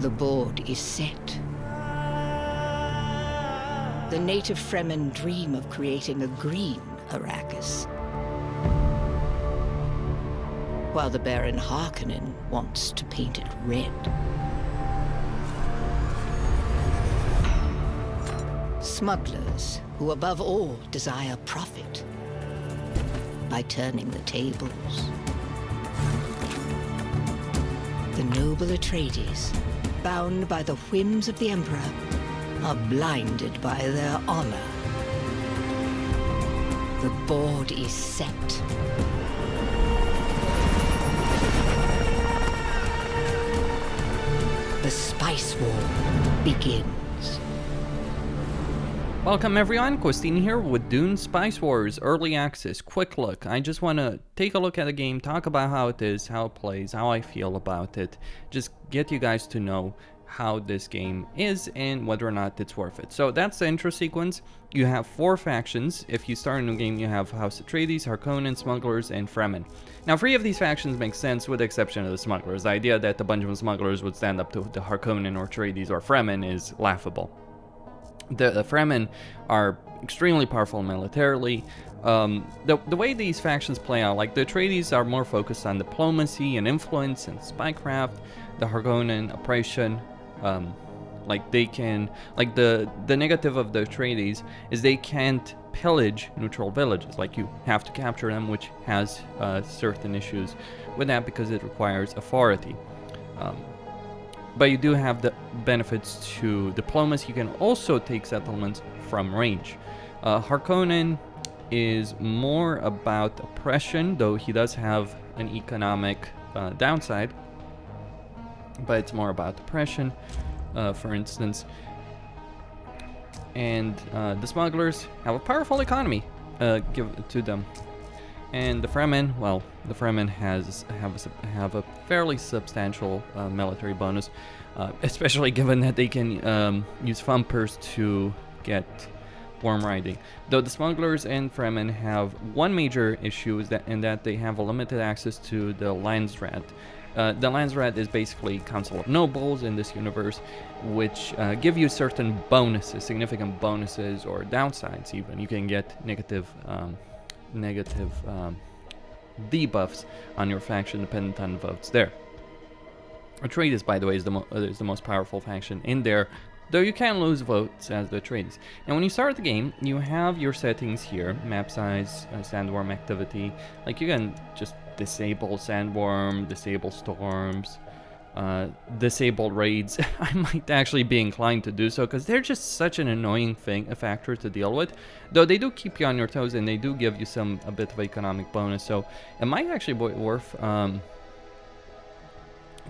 the board is set. The native Fremen dream of creating a green Arrakis, while the Baron Harkonnen wants to paint it red. Smugglers who above all desire profit by turning the tables. The noble Atreides, bound by the whims of the Emperor, are blinded by their honor. The board is set. The Spice War begins. Welcome everyone, Christine here with Dune Spice Wars Early Access. Quick look. I just want to take a look at the game, talk about how it is, how it plays, how I feel about it. Just get you guys to know how this game is and whether or not it's worth it. So that's the intro sequence. You have 4 factions. If you start in the game, you have House Atreides, Harkonnen, Smugglers, and Fremen. Now 3 of these factions make sense with the exception of the Smugglers. The idea that a bunch of Smugglers would stand up to the Harkonnen or Atreides or Fremen is laughable. The Fremen are extremely powerful militarily. The way these factions play out, like the Atreides are more focused on diplomacy and influence and spycraft. The Harkonnen oppression, like they can, like the negative of the Atreides is they can't pillage neutral villages. Like you have to capture them, which has certain issues with that because it requires authority. But you do have the benefits to diplomacy. You can also take settlements from range. Harkonnen is more about oppression, though he does have an economic downside. But it's more about oppression, for instance. And the Smugglers have a powerful economy given to them. And the Fremen, well, the Fremen have a fairly substantial military bonus, especially given that they can use thumpers to get worm riding. Though the Smugglers and Fremen have one major issue is that they have a limited access to the Landsrat. The Landsrat is basically Council of Nobles in this universe, which give you certain bonuses, significant bonuses or downsides even. You can get negative debuffs on your faction dependent on votes there. Atreides, by the way, is the most powerful faction in there, though you can lose votes as the Atreides. And when you start the game, you have your settings here: map size, sandworm activity. Like you can just disable sandworm, disable storms, disable raids. I might actually be inclined to do so because they're just such an annoying a factor to deal with. Though they do keep you on your toes and they do give you a bit of economic bonus, so it might actually be worth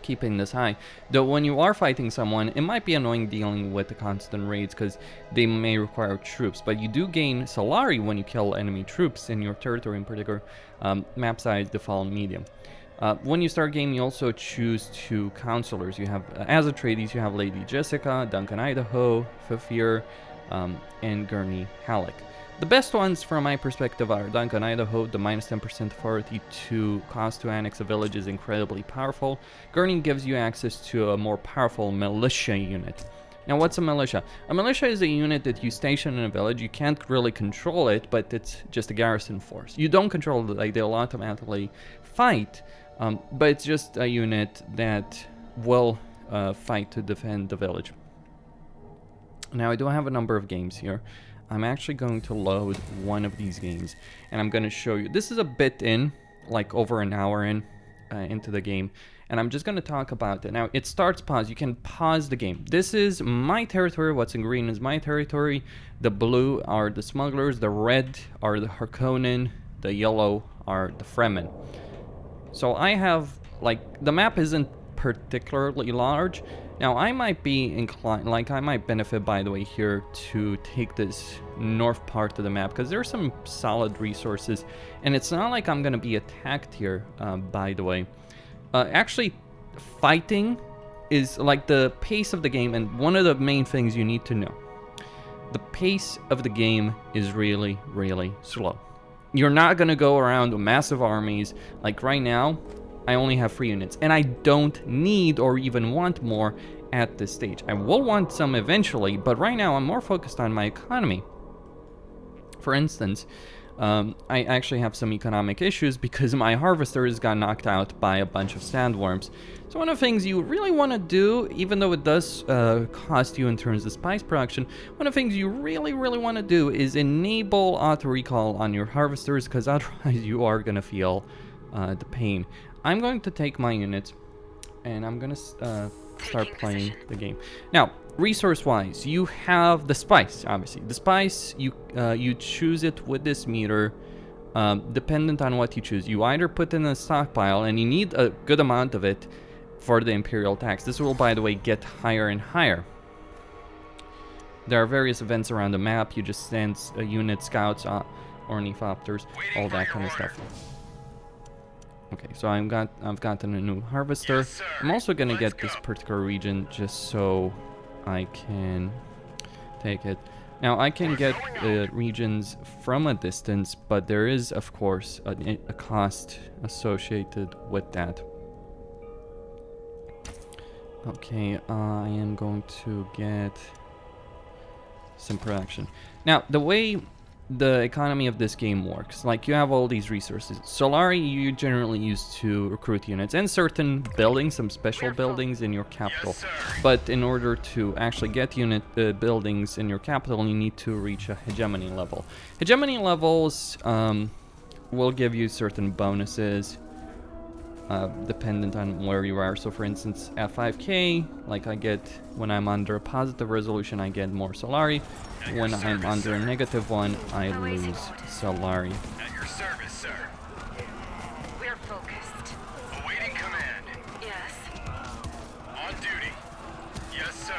keeping this high. Though when you are fighting someone, it might be annoying dealing with the constant raids because they may require troops, but you do gain Solari when you kill enemy troops in your territory, in particular. Map size default medium. When you start game, you also choose 2 counselors. You have, as Atreides, you have Lady Jessica, Duncan Idaho, Fafir, and Gurney Halleck. The best ones from my perspective are Duncan Idaho. The minus 10% authority to cost to annex a village is incredibly powerful. Gurney gives you access to a more powerful militia unit. Now, what's a militia? A militia is a unit that you station in a village. You can't really control it, but it's just a garrison force. You don't control it, like they'll automatically fight, but it's just a unit that will fight to defend the village. Now, I do have a number of games here. I'm actually going to load one of these games, and I'm going to show you. This is a bit in, like over an hour into the game, and I'm just going to talk about it. Now, it starts pause. You can pause the game. This is my territory. What's in green is my territory. The blue are the Smugglers. The red are the Harkonnen. The yellow are the Fremen. So I have, like, the map isn't particularly large. Now, I might be inclined, like, I might benefit, by the way, here to take this north part of the map, because there's some solid resources, and it's not like I'm going to be attacked here, by the way. Actually, fighting is, like, the pace of the game, and one of the main things you need to know. The pace of the game is really, really slow. You're not going to go around with massive armies. Like, right now, I only have 3 units, and I don't need or even want more at this stage. I will want some eventually, but right now I'm more focused on my economy. For instance, I actually have some economic issues because my harvesters got knocked out by a bunch of sandworms. So one of the things you really want to do, even though it does cost you in terms of spice production, one of the things you really want to do is enable auto recall on your harvesters, because otherwise you are going to feel the pain. I'm going to take my units and I'm going to start playing the game. Now, resource-wise, you have the spice, obviously. The spice, you choose it with this meter, dependent on what you choose. You either put in a stockpile, and you need a good amount of it for the imperial tax. This will, by the way, get higher and higher. There are various events around the map. You just send unit scouts, ornithopters, all that kind of stuff. Okay, so I've gotten a new harvester. Yes, I'm also gonna get this particular region just so I can take it. Now I can get regions from a distance, but there is, of course, a cost associated with that. Okay, I am going to get some production. Now, the way the economy of this game works, like, you have all these resources. Solari you generally use to recruit units and certain buildings, some special buildings in your capital. But in order to actually get unit buildings in your capital, you need to reach a hegemony level. Hegemony levels will give you certain bonuses dependent on where you are. So for instance, at 5k, like, I get, when I'm under a positive resolution, I get more Solari. When I'm under a negative one, I lose Solari. At your service, sir. We're focused. Awaiting command. Yes. On duty. Yes, sir.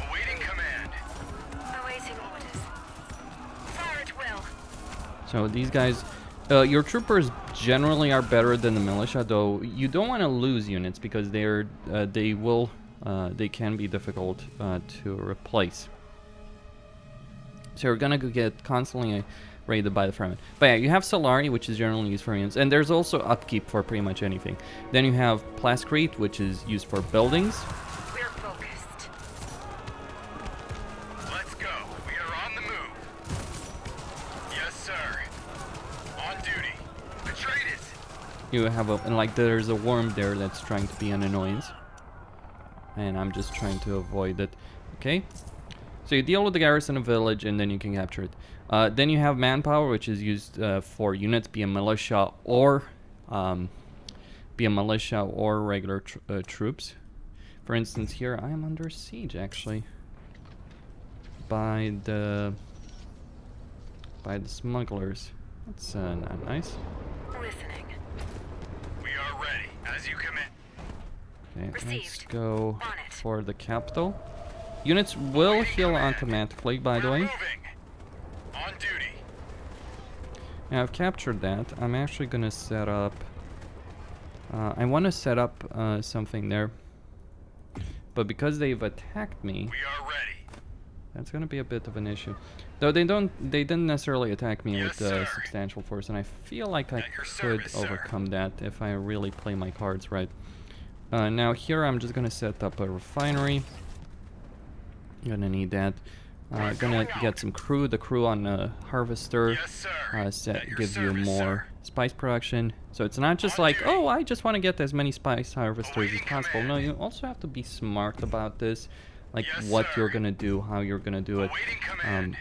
Awaiting command. Awaiting orders. Fire at will. So these guys, your troopers generally are better than the militia, though you don't want to lose units because they can be difficult to replace. So you're gonna get constantly raided by the Fremen. But yeah, you have Solari, which is generally used for units, and there's also upkeep for pretty much anything. Then you have Plascrete, which is used for buildings. We're focused. Let's go. We are on the move. Yes, sir. On duty. Atreides. You have and like, there's a worm there that's trying to be an annoyance, and I'm just trying to avoid it. Okay. So you deal with the garrison of village, and then you can capture it. Then you have manpower, which is used for units, be a militia or regular troops. For instance, here I am under siege, actually, by the smugglers. That's not nice. Listening. We are ready. As you command. Okay, let's Received. go On it. for the capital. Units will heal automatically, by the way. Moving. On duty. Now I've captured that. I'm actually gonna set up. I want to set up something there, but because they've attacked me, We are ready. that's gonna be a bit of an issue. Though they didn't necessarily attack me Yes, with sir. substantial force, and I feel like I At your could service, sir. overcome that if I really play my cards right. Now here I'm just gonna set up a refinery. Gonna need that. Gonna get some crew. The crew on the harvester Yes, sir. At your gives you service, more spice production. So it's not just On like, duty. oh, I just want to get as many spice harvesters as Awaiting possible. No, command. you also have to be smart about this, like Yes, what sir. you're gonna do, how you're gonna do it. Awaiting command.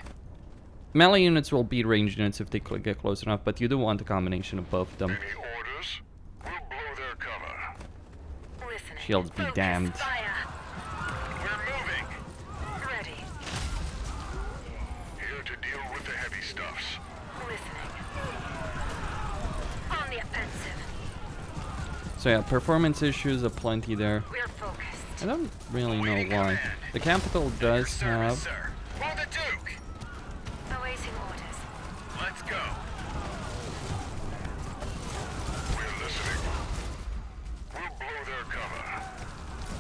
Melee units will beat ranged units if they get close enough, but you do want a combination of both of them. Any orders? We'll blow their cover. Listening. Shields be Focus. damned. Fire. We're moving. Ready. Here to deal with the heavy stuffs. Listening. On the offensive. So yeah, performance issues aplenty there. We're focused. I don't really know Awaiting why. command. The capital does Service, have. sir. For the Duke. Awaiting orders. Let's go. We're listening. We'll blow their cover.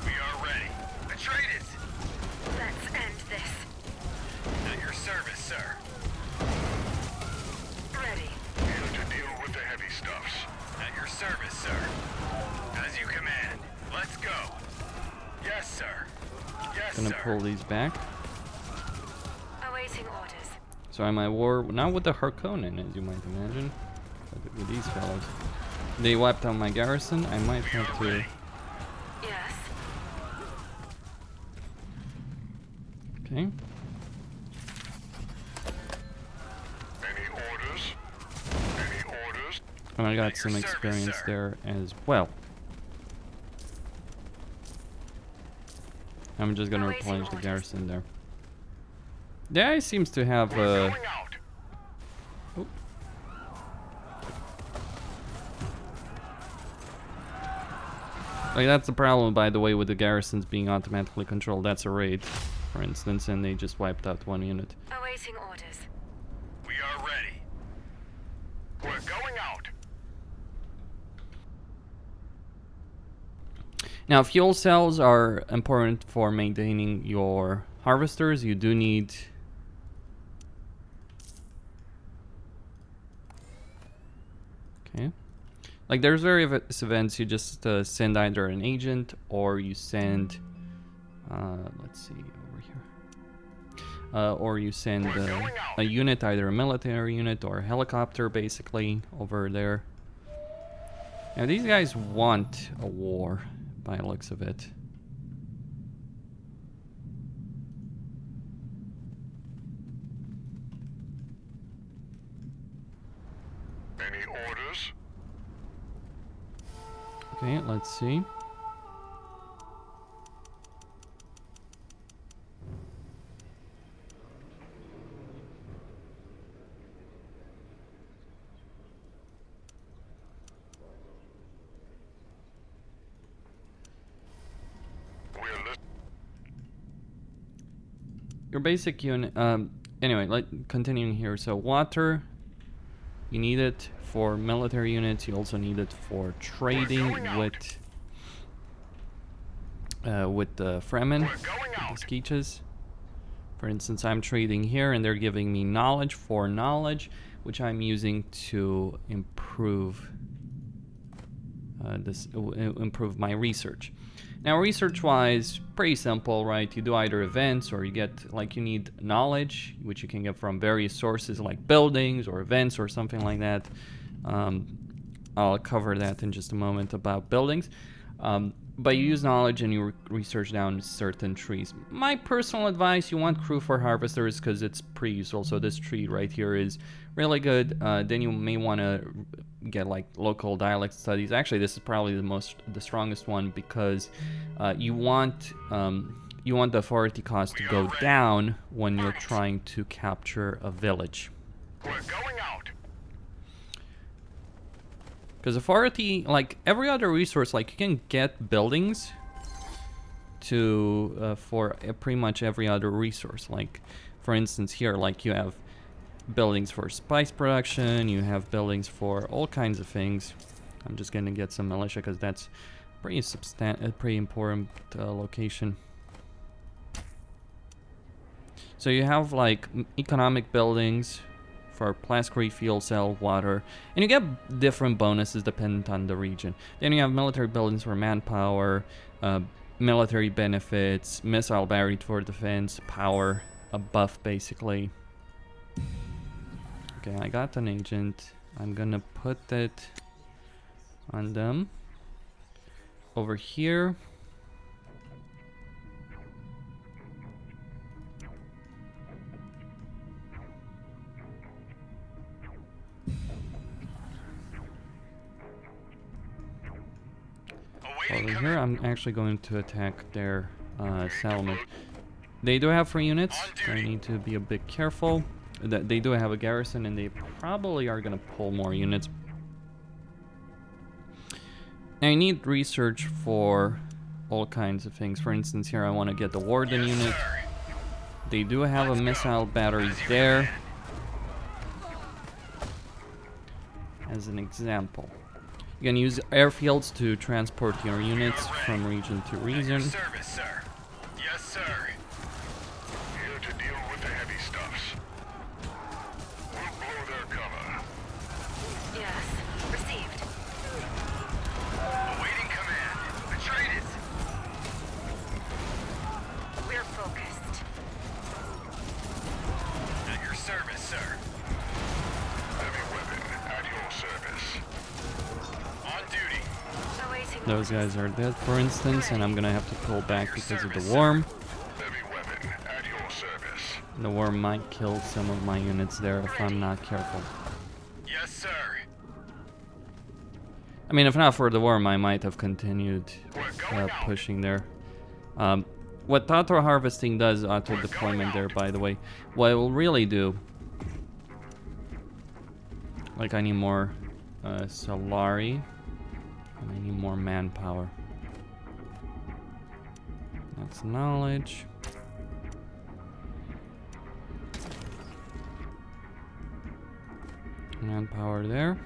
We are ready. Atreides. Let's end this. At your service, sir. Ready. Here to deal with the heavy stuffs. At your service, sir. As you command. Let's go. Yes, sir. gonna pull these back. Awaiting orders. So I'm at war, not with the Harkonnen, as you might imagine, but with these fellows. They wiped out my garrison. I might have to... Yes. Okay. Any orders? Any orders? And I got At your some service, experience sir. there as well. I'm just gonna Awaiting replenish the orders. garrison there. The guy seems to have We're going out. like that's the problem, by the way, with the garrisons being automatically controlled. That's a raid, for instance, and they just wiped out one unit. Awaiting orders. We are ready. We're going out. Now, fuel cells are important for maintaining your harvesters. You do need... Okay. Like, there's various events. You just send either an agent or you send... let's see, over here. Or you send a unit, either a military unit or a helicopter, basically, over there. Now, these guys want a war, by the looks of it. Any orders? Okay, let's see. Your basic unit, anyway, continuing here. So water, you need it for military units. You also need it for trading with the Fremen, with the Skeeches. For instance, I'm trading here and they're giving me knowledge for knowledge, which I'm using to improve improve my research. Now, research-wise, pretty simple, right? You do either events or you get, like, you need knowledge, which you can get from various sources like buildings or events or something like that. I'll cover that in just a moment about buildings. But you use knowledge and you research down certain trees. My personal advice, you want crew for harvesters because it's pretty useful. So this tree right here is really good. Then you may want to get like local dialect studies. Actually, this is probably the strongest one because you want the authority cost to go down when you're trying to capture a village. We're going out. Because authority, like every other resource, like you can get buildings to for pretty much every other resource. Like, for instance, here, like you have buildings for spice production, you have buildings for all kinds of things. I'm just gonna get some militia because that's pretty important location. So you have like economic buildings for plascrete, fuel cell, water, and you get different bonuses dependent on the region. Then you have military buildings for manpower, military benefits, missile battery for defense, power, a buff basically. Okay, I got an agent. I'm gonna put it on them. Over here. Over here, I'm actually going to attack their settlement. They do have 3 units, so I need to be a bit careful. They do have a garrison, and they probably are going to pull more units. I need research for all kinds of things. For instance, here I want to get the warden unit. They do have a missile battery there, as an example. You can use airfields to transport your units from region to region. Service, sir. Yes, sir. Here to deal with the heavy stuffs. We'll blow their cover. Yes. Received. Awaiting command. Atreides. We're Those guys are dead, for instance, and I'm gonna have to pull back because of the worm. Heavy weapon at your service. The worm might kill some of my units there if I'm not careful. Yes, sir. I mean, if not for the worm, I might have continued We're going out. pushing there. What auto harvesting does, auto deployment there, by the way, what it will really do, like I need more Solari, and I need more manpower. That's knowledge. Manpower there.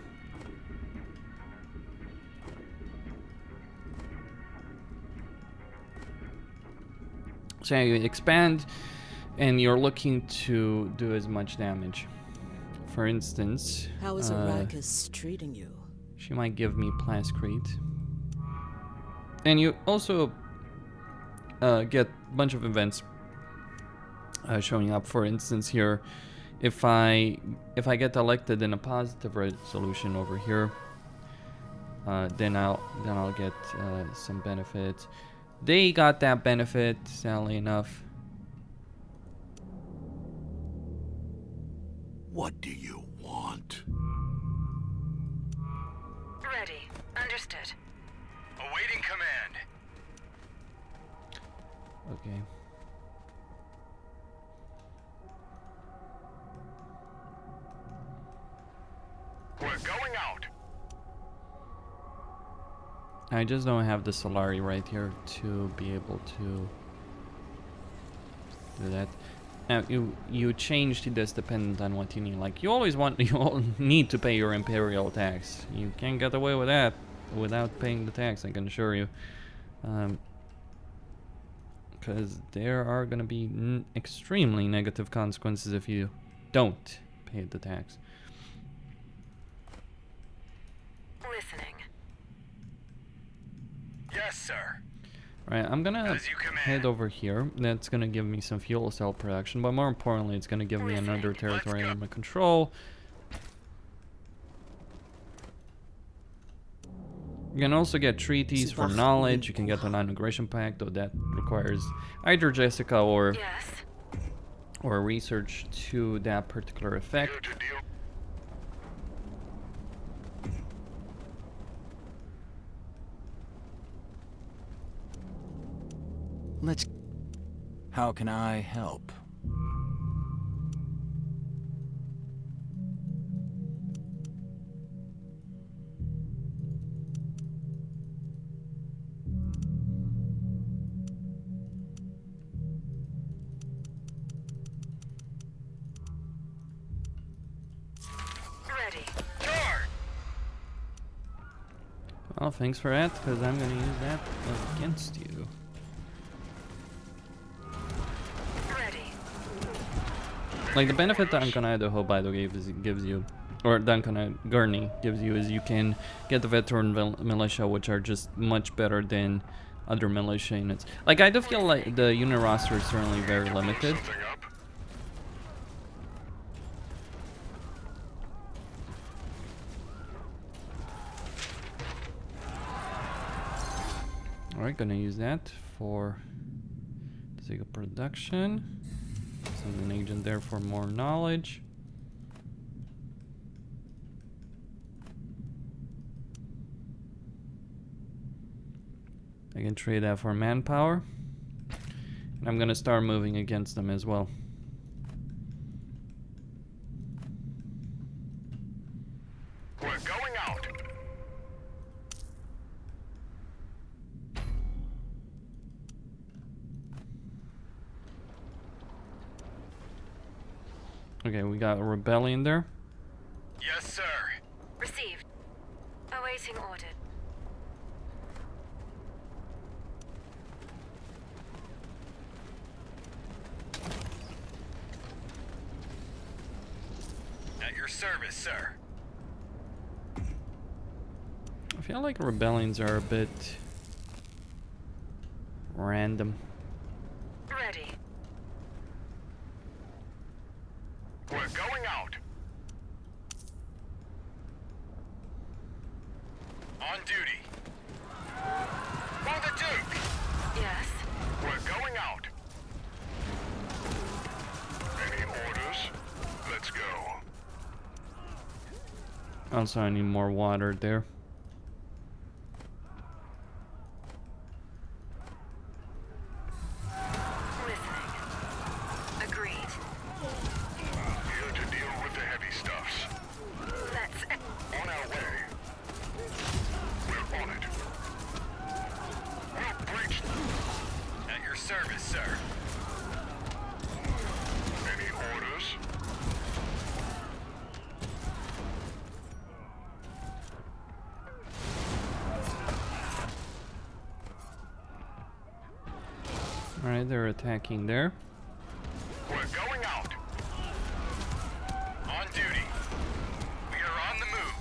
So you expand, and you're looking to do as much damage. For instance, How is Arrakis treating you? she might give me Plascrete. And you also get a bunch of events showing up. For instance, here, if I get elected in a positive resolution over here, then I'll get some benefits. They got that benefit, sadly enough. What do you want? Ready. Understood. Awaiting command. Okay. We're going out. I just don't have the Solari right here to be able to do that. Now you changed this dependent on what you need. Like you all need to pay your imperial tax. You can't get away with that without paying the tax, I can assure you. Because there are gonna be extremely negative consequences if you don't pay the tax. Listening. Yes, sir. Right, I'm gonna As you command. head over here. That's gonna give me some fuel cell production, but more importantly, it's gonna give me another Listening. territory Let's go. under my control. You can also get treaties for knowledge. You can get an integration pact, though that requires either Jessica or Yes. research to that particular Here effect. to deal. Let's... How can I help? Ready. Guard. Well, thanks for that, because I'm gonna use that against you. Ready. Like the benefit that Duncan Idaho, by the way, gives you, or Duncan Gurney gives you, is you can get the veteran militia, which are just much better than other militia units. Like I do feel like the unit roster is certainly very limited. Something up. Alright, gonna use that for the sake of production. Send an agent there for more knowledge. I can trade that for manpower. And I'm gonna start moving against them as well. We're going out. Okay, we got a rebellion there. Yes, sir. Received. Awaiting order. At your service, sir. I feel like rebellions are a bit random. Ready. We're going out. On duty. Also, I need more water there. Listening. Agreed. Here to deal with the heavy stuffs. Let's... On our way. We're on it. We'll breach. At your service, sir. Any orders? Alright, they're attacking there. We're going out. On duty. We are on the move.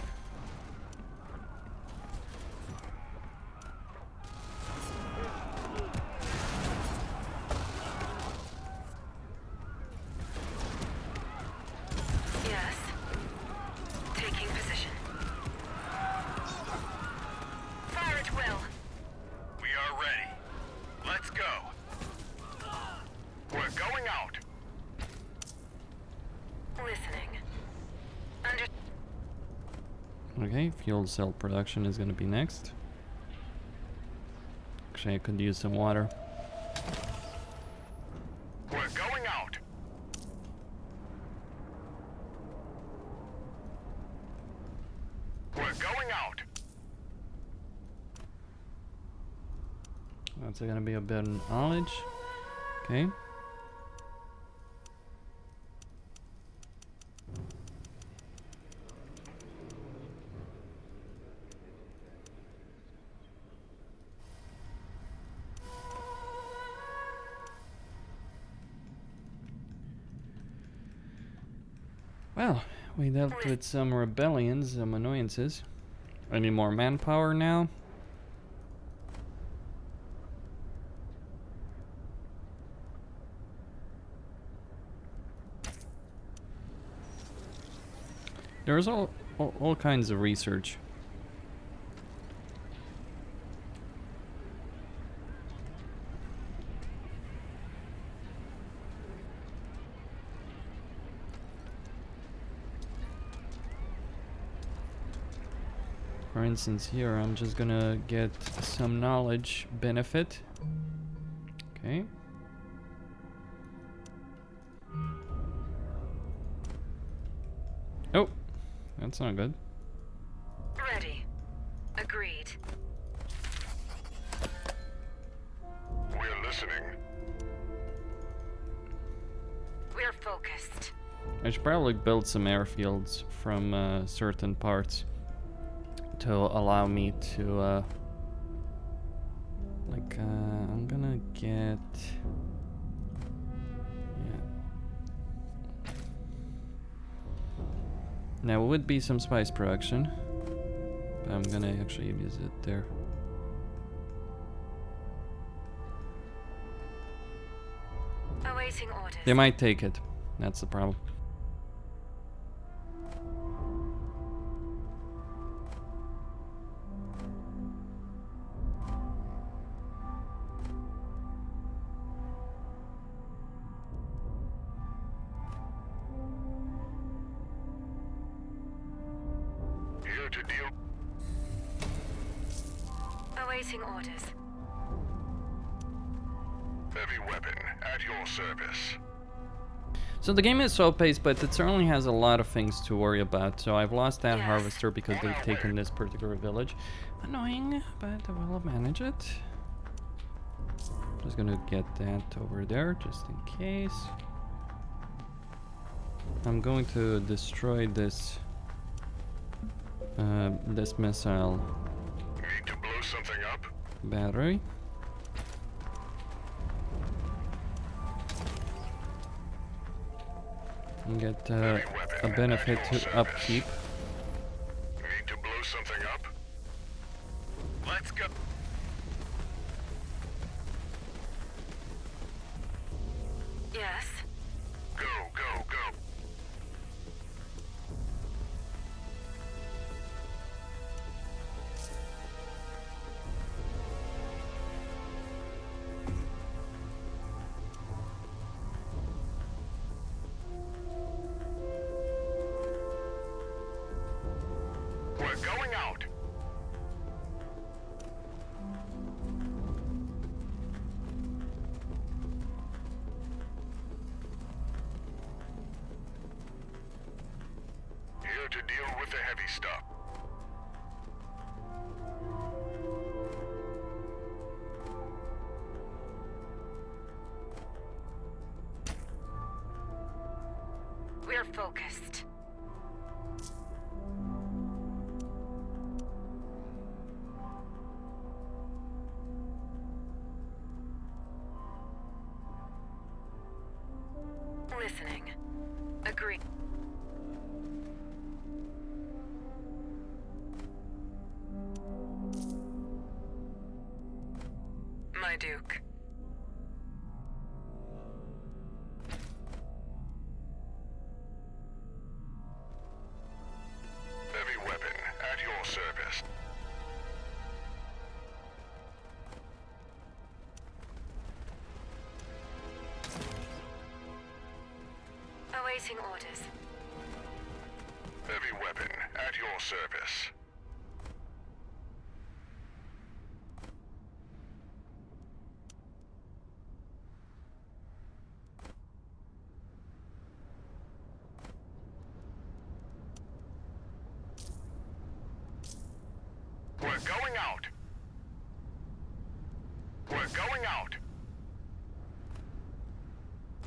Yes. Taking position. Fire at will. We are ready. Let's go. We're going out. Listening. Under... Okay, fuel cell production is gonna be next. Actually, I could use some water. We're going out. We're going out. That's gonna be a bit of knowledge. Okay. Well, we dealt with some rebellions, some annoyances. I need more manpower now. There's all kinds of research. For instance, here I'm just gonna get some knowledge benefit. Okay. Oh, that's not good. Ready. Agreed. We're listening. We're focused. I should probably build some airfields from certain parts to allow me to I'm gonna get now it would be some spice production, but I'm gonna actually use it there. Awaiting orders. They might take it, that's the problem. Here to deal. Awaiting orders. Heavy weapon at your service. So the game is slow paced, but it certainly has a lot of things to worry about. So I've lost that Yes. harvester because they've taken this particular village. Annoying, but I will manage it. Just gonna get that over there, just in case. I'm going to destroy this this missile Need to blow something up? battery. And get a benefit to upkeep. Need to blow something up? Let's go. Yes. Go, go, go. to deal with the heavy stuff. We're focused. Listening. Agree. My Duke. Heavy weapon at your service. Awaiting orders. Heavy weapon at your service. We're going out. We're going out.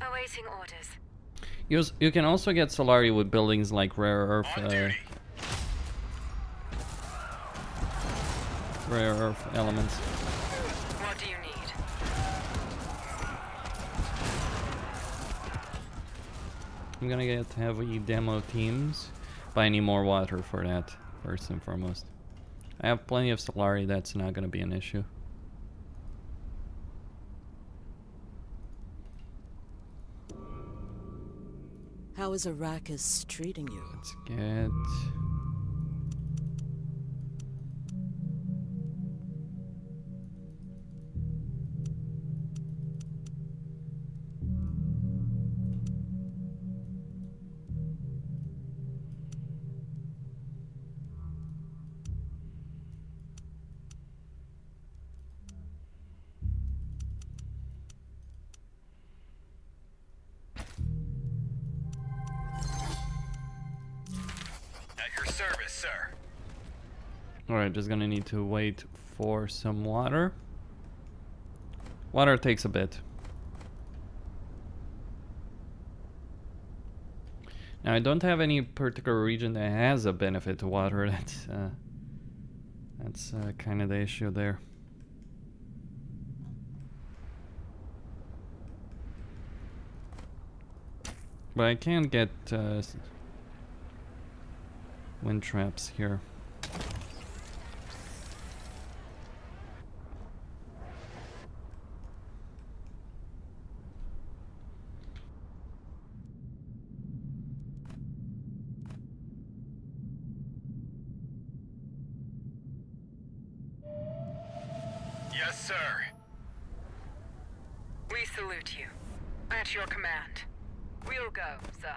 Awaiting orders. You can also get Solari with buildings like rare earth On duty. elements. What do you need? I'm gonna get heavy demo teams, but I need more water for that, first and foremost. I have plenty of Solari, that's not gonna be an issue. How is Arrakis treating you? Let's get... Service, sir. Alright, just gonna need to wait for some water. Water takes a bit. Now I don't have any particular region that has a benefit to water. That's kind of the issue there. But I can get wind traps here. Yes, sir. We salute you. At your command. We'll go, sir.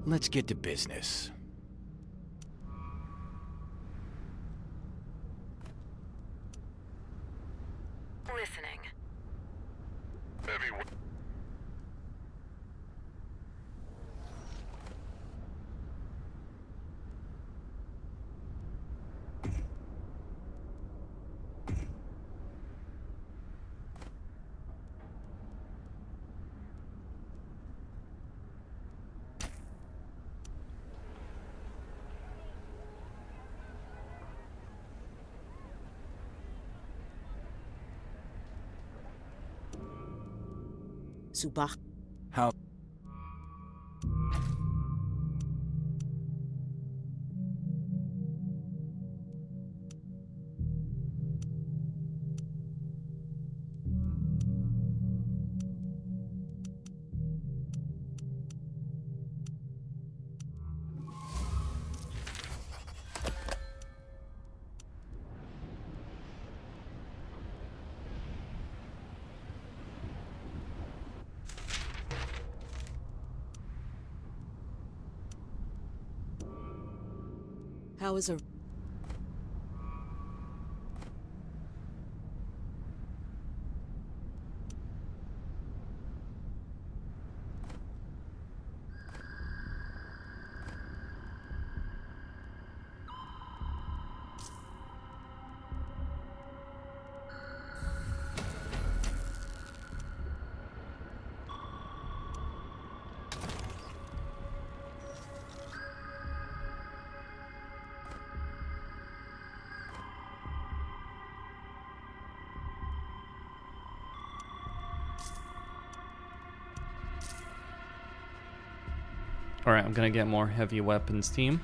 Let's get to business. Listening. Heavy weapon. Subach. How? How is a... Alright, I'm gonna get more heavy weapons team.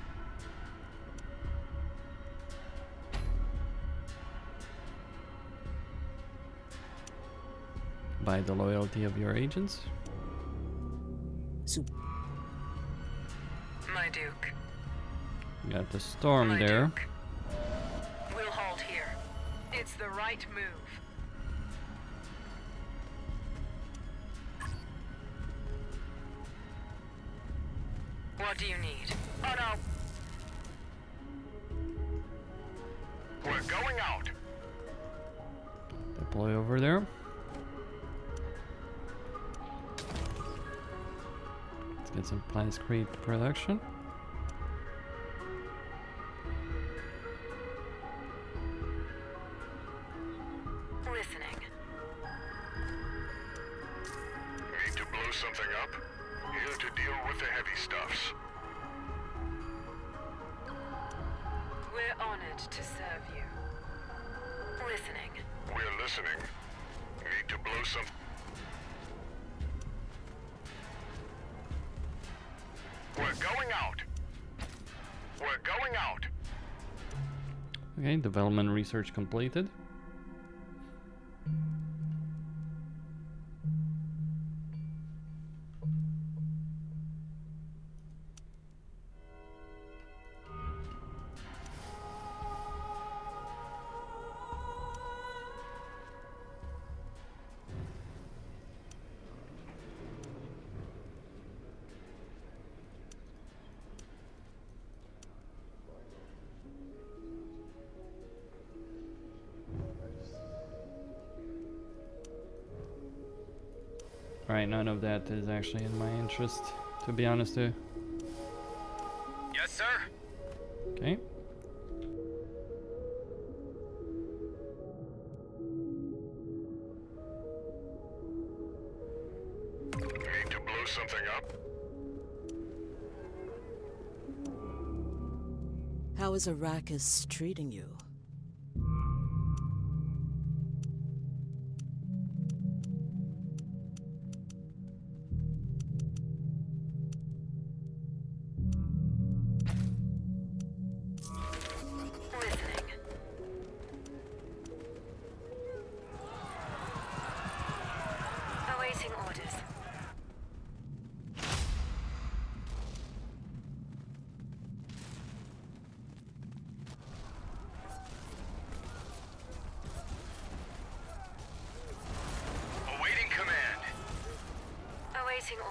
By the loyalty of your agents. My Duke. You got the storm My there. Duke. We'll hold here. It's the right move. What do you need? Oh no. We're going out. Deploy over there. Let's get some plants create production. Listening. Need to blow something up? Here to deal with the heavy stuffs. We're honored to serve you. Listening. We're listening. Need to blow some... We're going out. We're going out. Okay, development research completed. Alright, none of that is actually in my interest, to be honest too. Yes, sir. Okay. Need to blow something up? How is Arrakis treating you?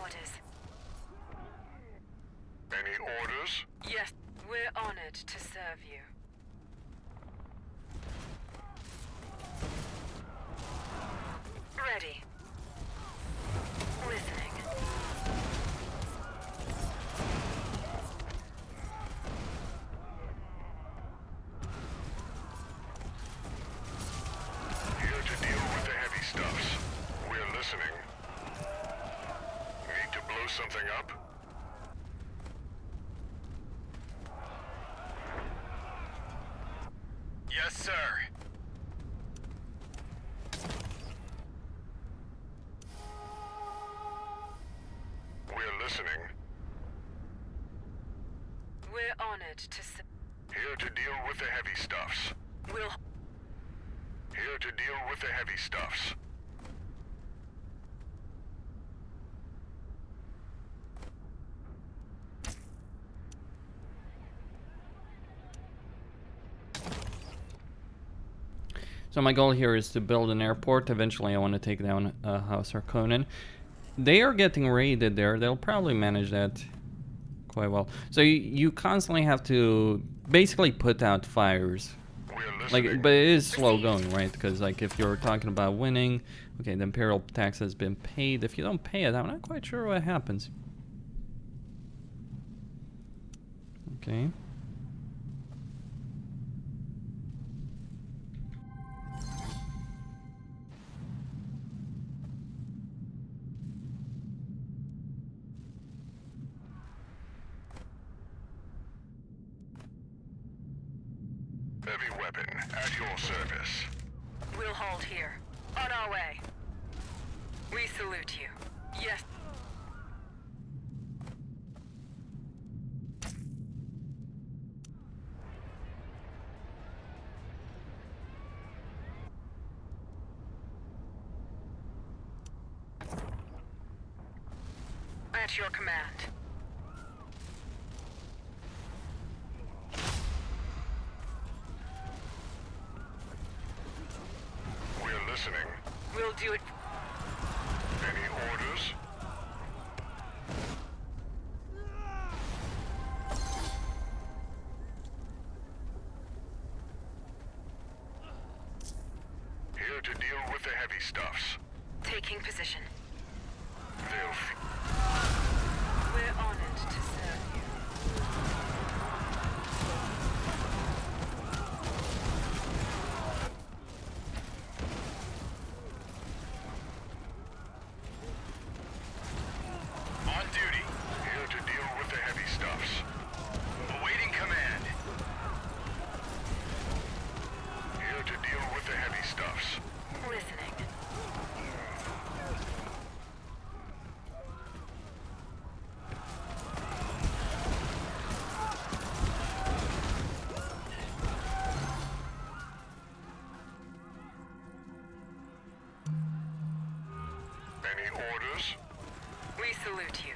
Orders. Any orders? Yes, we're honored to serve you. Ready. Listening. Here to deal with the heavy stuffs. We're listening. Need to blow something up? Yes, sir. We're listening. We're honored to serve. Here to deal with the heavy stuffs. We'll... Here to deal with the heavy stuffs. So my goal here is to build an airport. Eventually I want to take down House Harkonnen. They are getting raided there. They'll probably manage that quite well. So you constantly have to basically put out fires. We're listening. Like, but it is slow going, right? Because like if you're talking about winning, okay, the imperial tax has been paid. If you don't pay it, I'm not quite sure what happens. Okay. Heavy weapon at your service. We'll hold here. On our way. We salute you. Yes. At your command. We're listening. We'll do it. Any orders? Here to deal with the heavy stuffs. Taking position. They'll We're honored to serve you. On duty. here to deal with the heavy stuffs. Awaiting command. Here to deal with the heavy stuffs. Listening. Any orders? We salute you.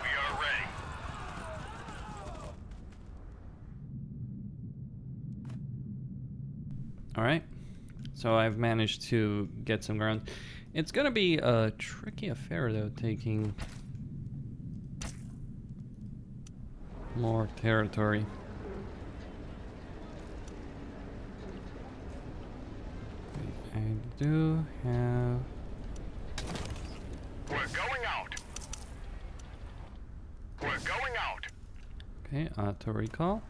We are ready. All right. So I've managed to get some ground. It's gonna be a tricky affair though, taking more territory. I do have. We're going out. We're going out. Okay, auto recall.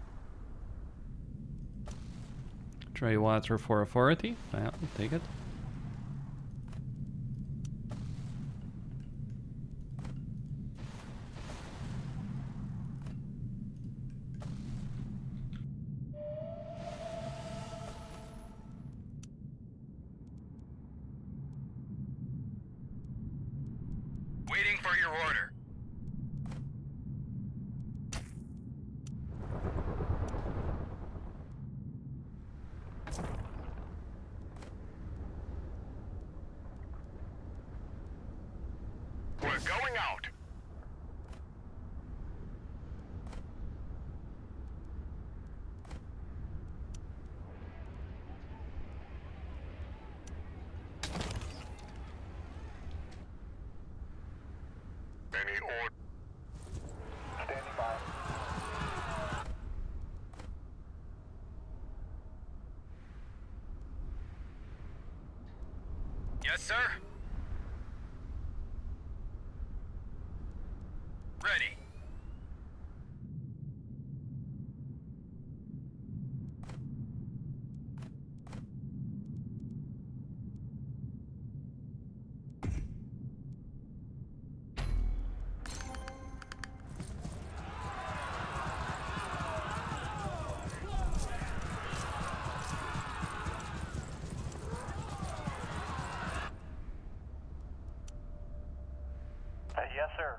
Try water for authority. I'll take it. Waiting for your order. We're going out. Any order? Standing by. Yes, sir. Ready. Yes, sir.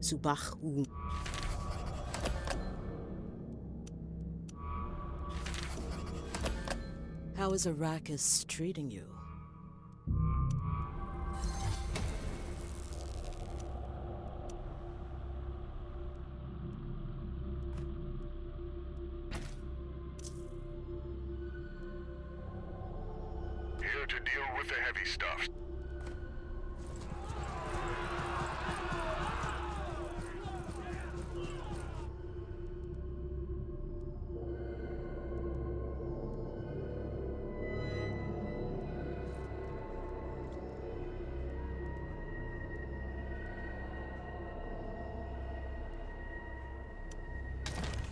Subach u. How is Arrakis treating you? Here to deal with the heavy stuff.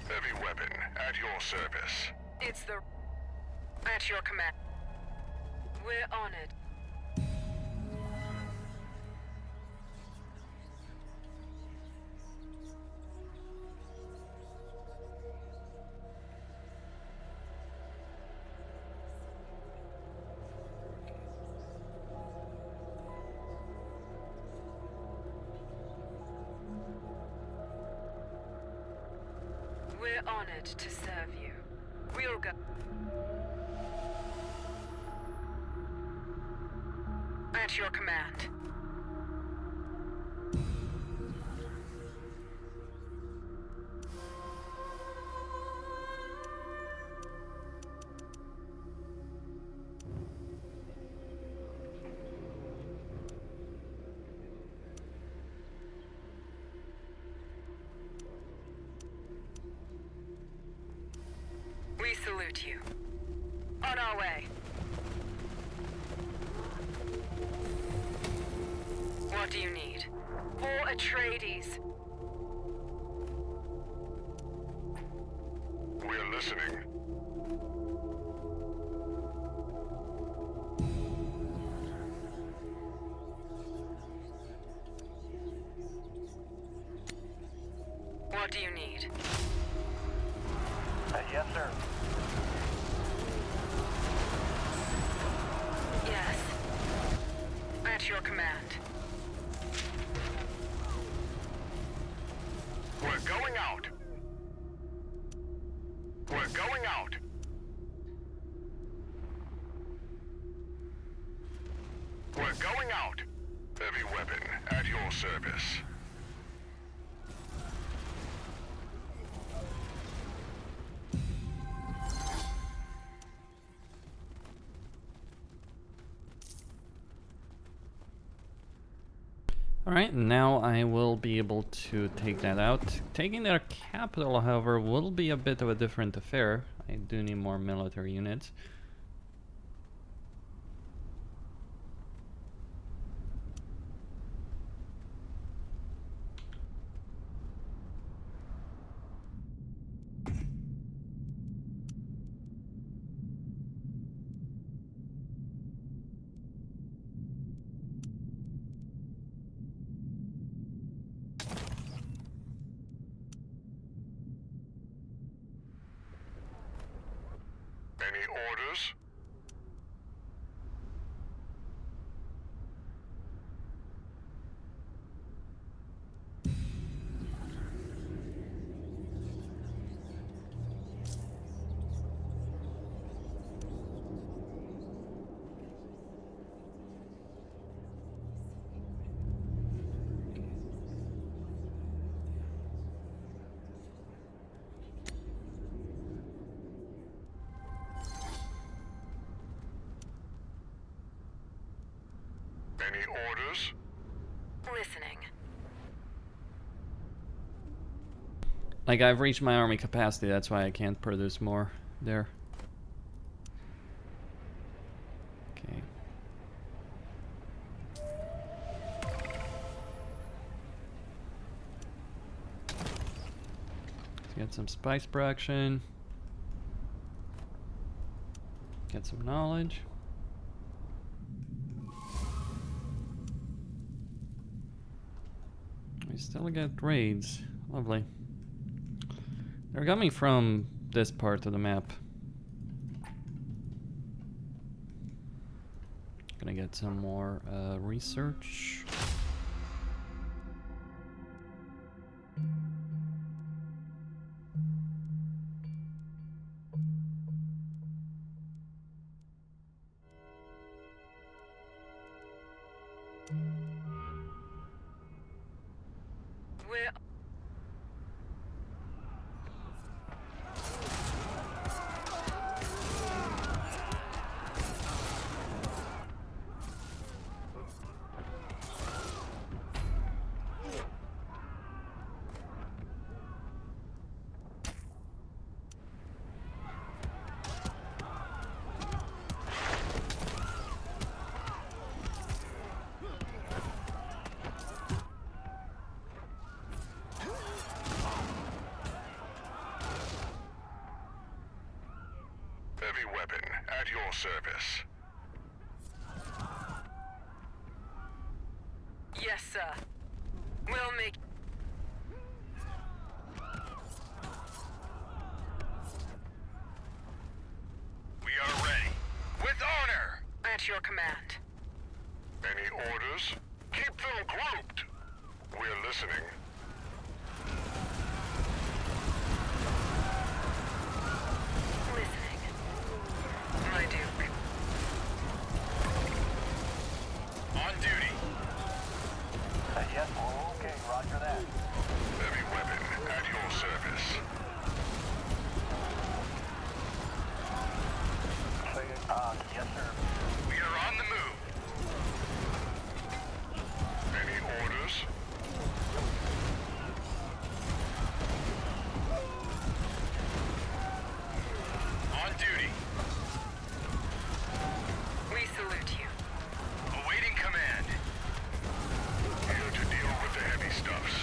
Heavy weapon at your service. It's the... At your command. We're on it. We're honored to serve you. We'll go. At your command. We salute you. On our way. What do you need? For Atreides. We're listening. What do you need? Yes, sir. Yes. At your command. We're going out. We're going out. We're going out. Heavy weapon at your service. Alright, now I will be able to take that out. Taking their capital, however, will be a bit of a different affair. I do need more military units. Any orders? Any orders? Listening. Like, I've reached my army capacity, that's why I can't produce more there. Okay. Let's get some spice production. Get some knowledge. We still get raids. Lovely. They're coming from this part of the map. Gonna get some more research. your service. Yes, sir. We'll make... We are ready. With honor! At your command. Any orders? Keep them grouped. We're listening. Listening. My Duke. On duty. Yes, okay, roger that. Heavy weapon at your service. Yes, sir. We are on the move. Any orders? On duty. We salute you. Awaiting command. Here to deal with the heavy stuffs.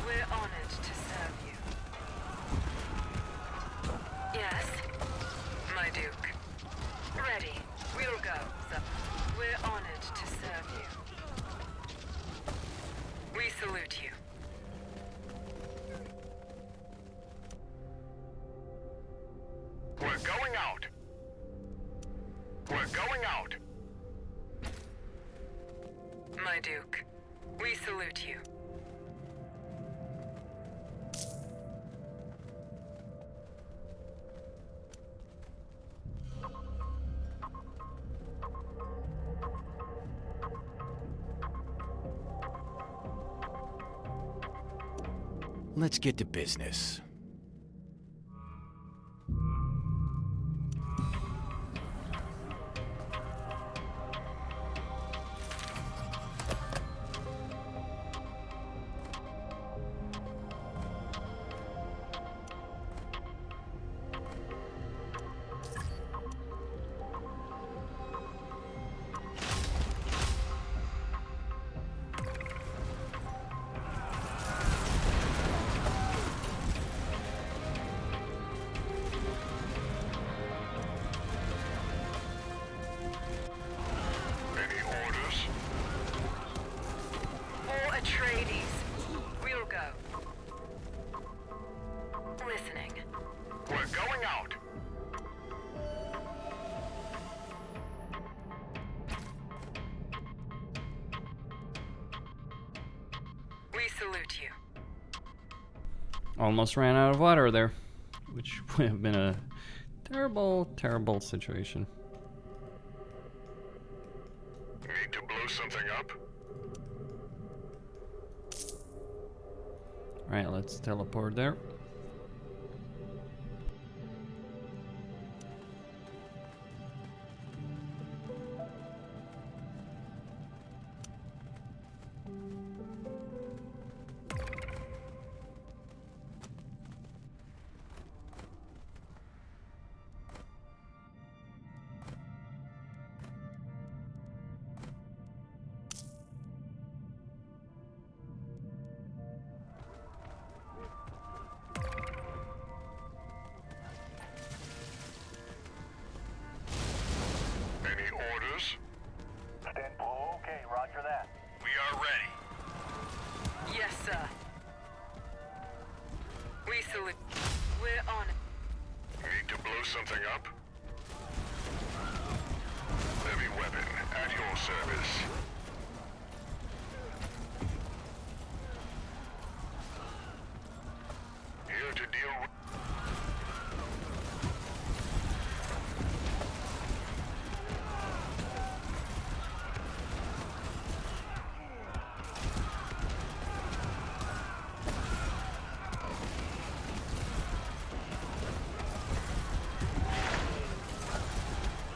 We're honored to serve you. Yes, my Duke. Ready. We'll go, sir. We're honored to serve you. We salute you. We're going out. We're going out. My Duke. We salute you. Let's get to business. Any orders? For Atreides. We'll go. Listening. We're going out. We salute you. Almost ran out of water there, which would have been a terrible, terrible situation. Need to blow something up? Alright, let's teleport there. Any orders? Stand okay, roger that. We are ready. Yes, sir. We salute. We're honored. Need to blow something up? Heavy weapon at your service. Here to deal with...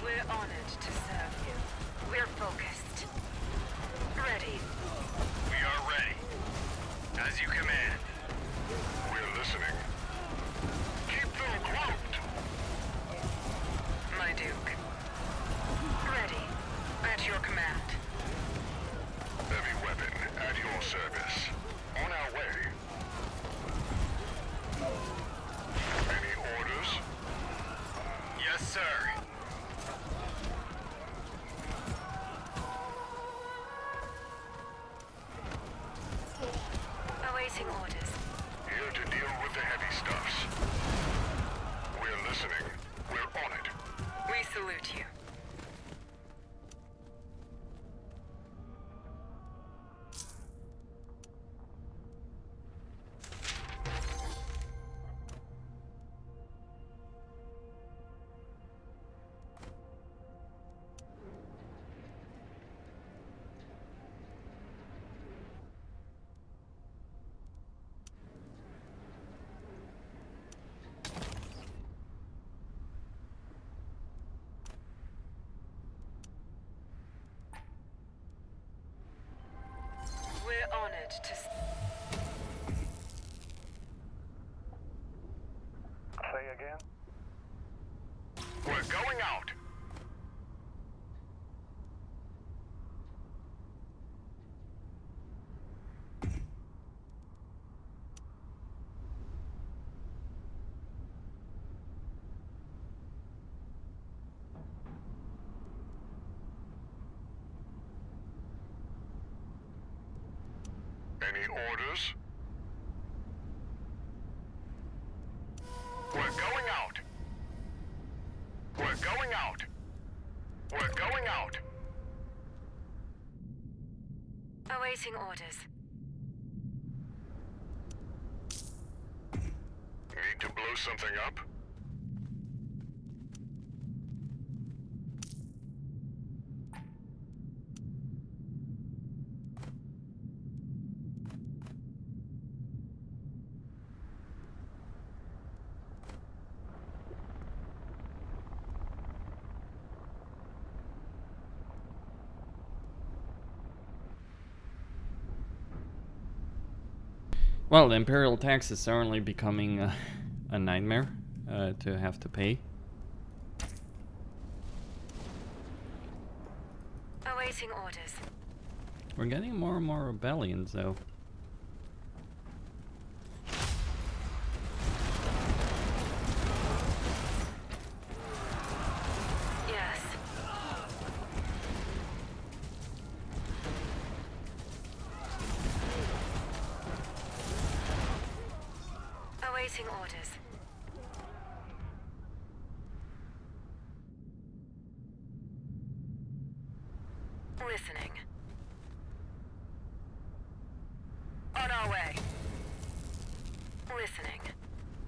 We're honored to serve you. We're focused. Ready. We are ready. As you command. We're listening. listening. We're on it. We salute you. We're honored to... Say again? We're going out. Any orders? We're going out. We're going out. We're going out. Awaiting orders. Need to blow something up? Well, the imperial tax is certainly becoming a nightmare to have to pay. Awaiting orders. We're getting more and more rebellions, though. Yes. Awaiting orders. Listening. On our way. Listening.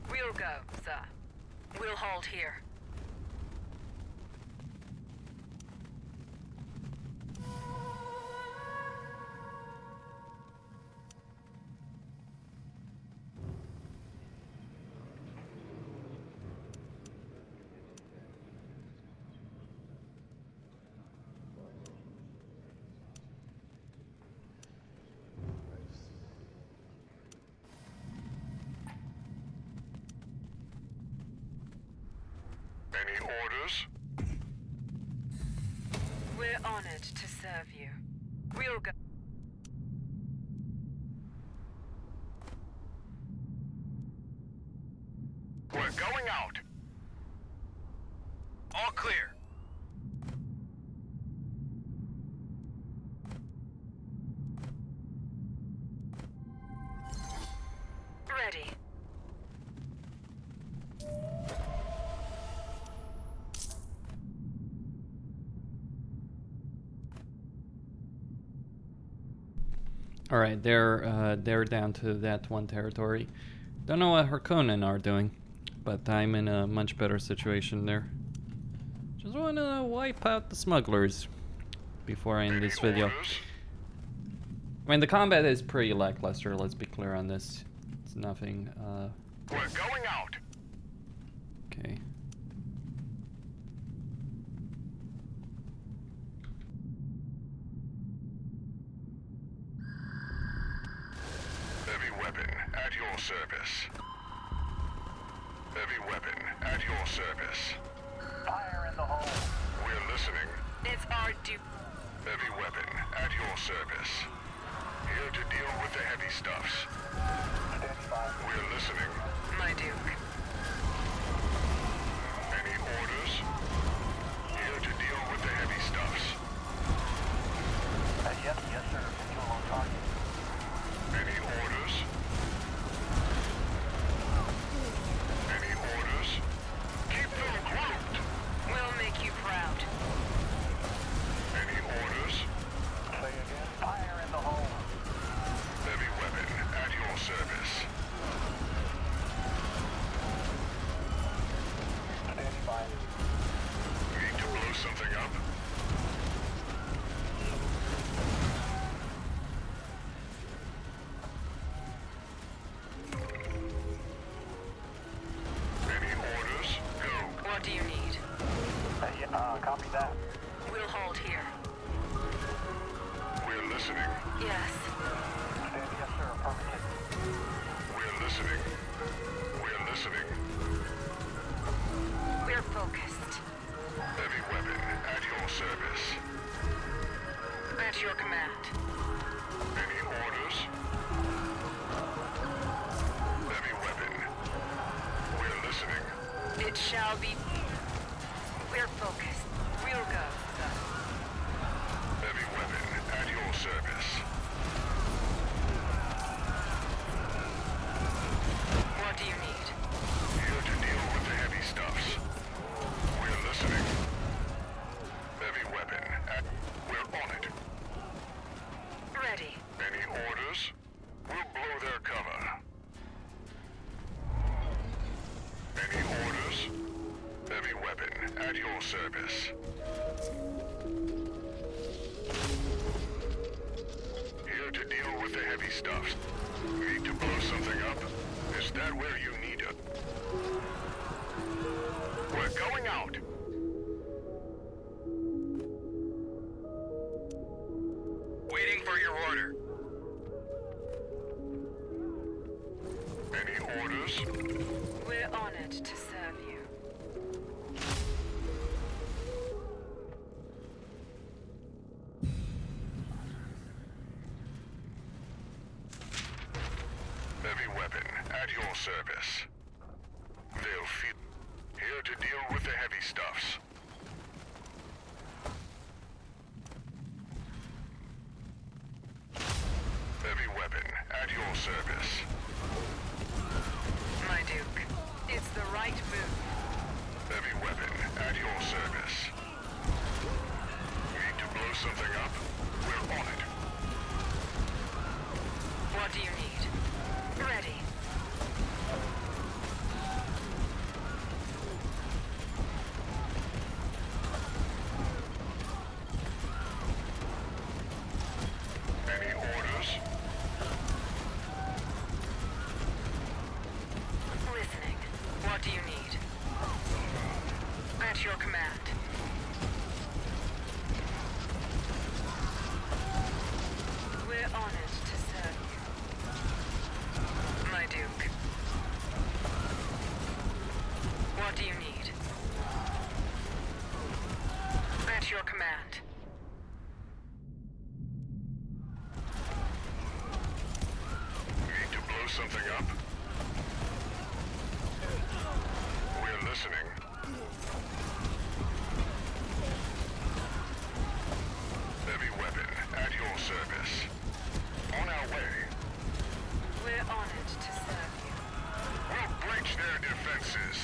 We'll go, sir. We'll hold here. Any orders? We're honored to serve you. We'll go. We're going out. All clear. Ready. All right, they're down to that one territory. Don't know what Harkonnen are doing, but I'm in a much better situation there. Just want to wipe out the smugglers before I end this video. Orders? I mean, the combat is pretty lackluster. Let's be clear on this. It's nothing. We're going out. Okay. Heavy weapon at your service. Heavy weapon at your service. Fire in the hole. We're listening. It's our duty. Heavy weapon at your service. Here to deal with the heavy stuffs. Stand by. We're listening. My Duke. Any orders? Here to deal with the heavy stuffs. Yes, sir. Visual on target. Any orders? Any orders? Keep It shall be. We're focused. We'll go, son. Heavy weapon at your service. What do you need? Here to deal with the heavy stuffs. We're listening. Heavy weapon at... We're on it. Ready. Any orders? We'll blow their cover. Any orders? Heavy weapon at your service. Here to deal with the heavy stuffs. Need to blow something up? Is that where you need it? We're going out. Waiting for your order. Any orders? We're honored to serve you. Heavy weapon at your service. They'll feel... Here to deal with the heavy stuffs. Heavy weapon at your service. My Duke. It's the right move. Heavy weapon at your service. Need to blow something up? We're on it. What do you need? Ready. Any orders? Listening. What do you need? At your command. We're honored to serve you. My Duke. What do you need? At your command. Need to blow something up? We're listening. Heavy weapon at your service. On our way. We're honored to serve you. We'll breach their defenses.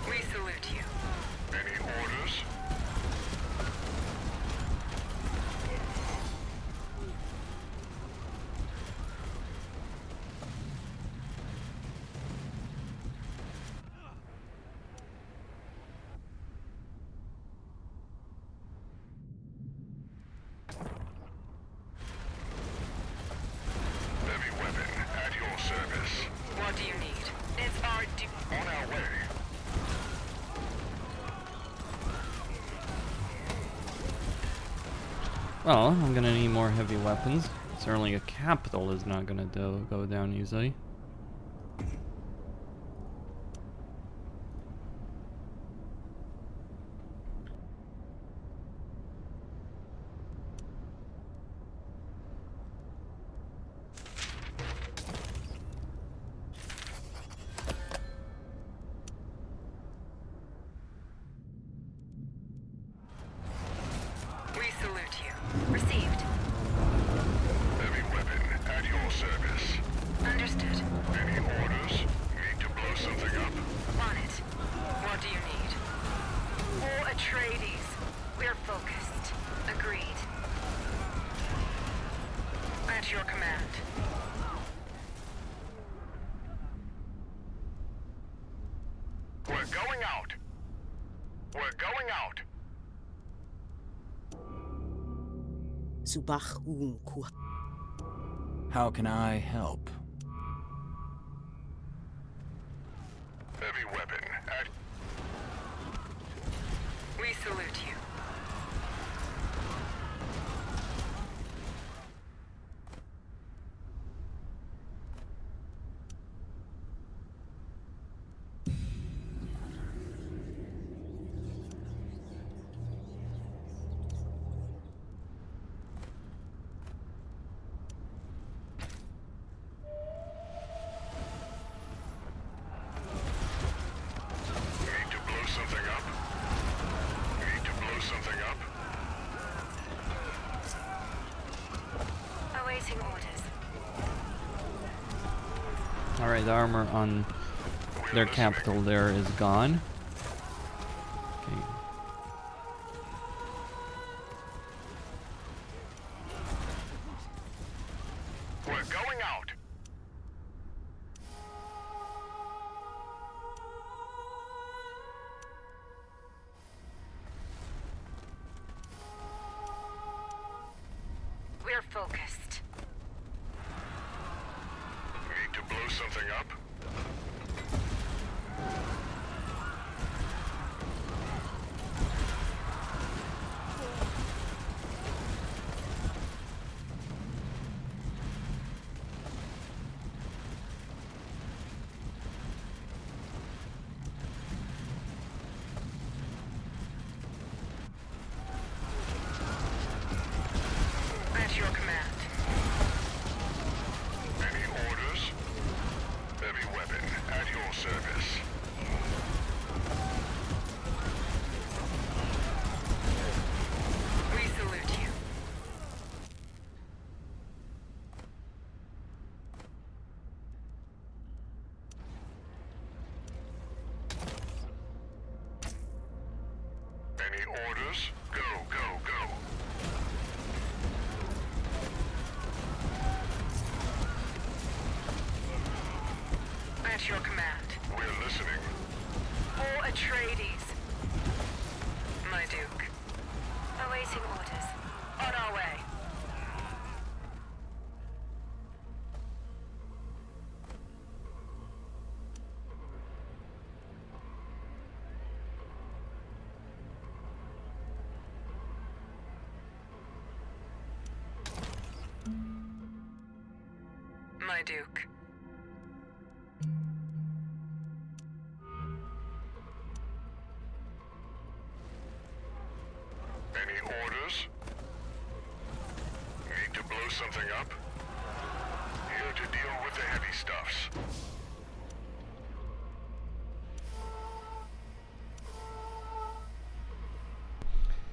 We salute you. Any orders? Heavy weapon at your service. What do you need? It's our duty. On our way. Well, I'm gonna need more heavy weapons. Certainly a capital is not gonna go down easily. We salute you. Received. Heavy weapon at your service. Understood. Any orders? Need to blow something up? On it. What do you need? For Atreides. We're focused. Agreed. At your command. We're going out. We're going out. Subach unku. How can I help? Heavy weapon at... We salute you. Awaiting orders. Alright, the armor on their capital there is gone. Okay. We're going out. We're focused. Need to blow something up? At your command. Any orders? Heavy weapon at your service. We salute you. Any orders? Go, go, go. At your command. We're listening. For Atreides. My Duke. Awaiting orders. On our way. My Duke. Any orders? Need to blow something up? Here to deal with the heavy stuffs.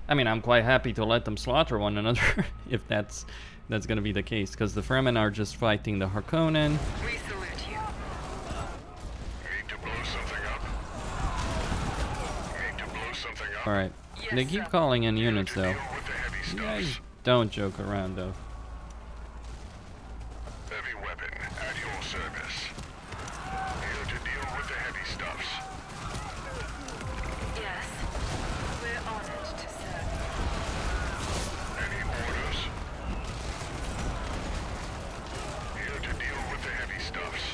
I mean, I'm quite happy to let them slaughter one another if that's going to be the case, because the Fremen are just fighting the Harkonnen. We salute you. Need to blow something up? Need to blow something up? All right, Yes, they keep sir. calling in Here units to though. deal with the heavy You stuffs. guys don't joke around though. Heavy weapon at your service. Here to deal with the heavy stuffs. Yes. We're honored to serve. Any orders? Here to deal with the heavy stuffs.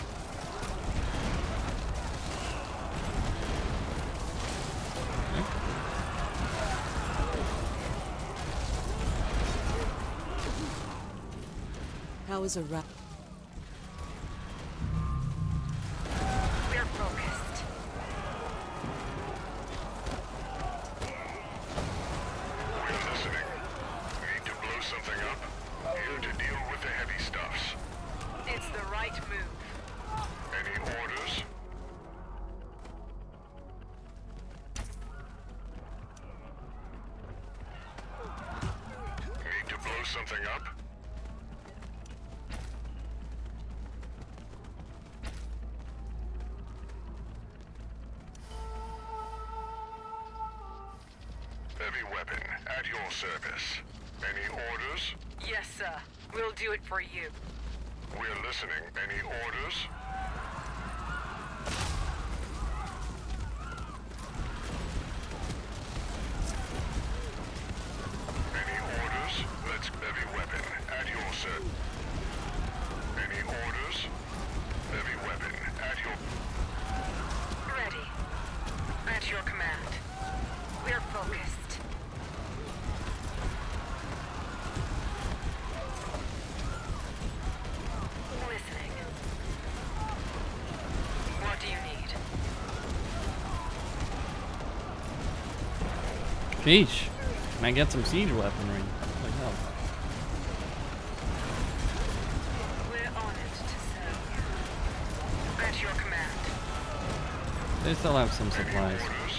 How is a rat? We're focused. We're listening. Need to blow something up? Here to deal with the heavy stuffs. It's the right move. Any orders? Need to blow something up? Heavy weapon at your service. Any orders? Yes, sir. We'll do it for you. We're listening. Any orders? Any orders? Let's heavy weapon at your service. Any orders? Heavy weapon at your... Ready. At your command. We're focused. Listening. What do you need? Sheesh. Can I get some siege weaponry? Like hell. We're honored to serve you. At your command. They still have some supplies, Orders?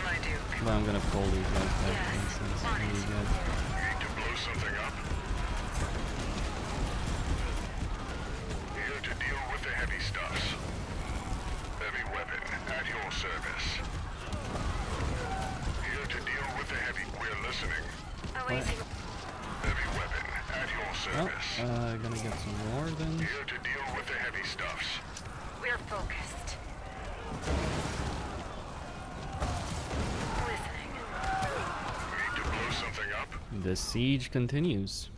My Duke. but I'm gonna pull these guys back. Yes. Since On it. you guys. Need to blow something up? service. Gonna get some more then. Here to deal with the heavy stuffs. We're focused. Listening. Need to blow something up? The siege continues.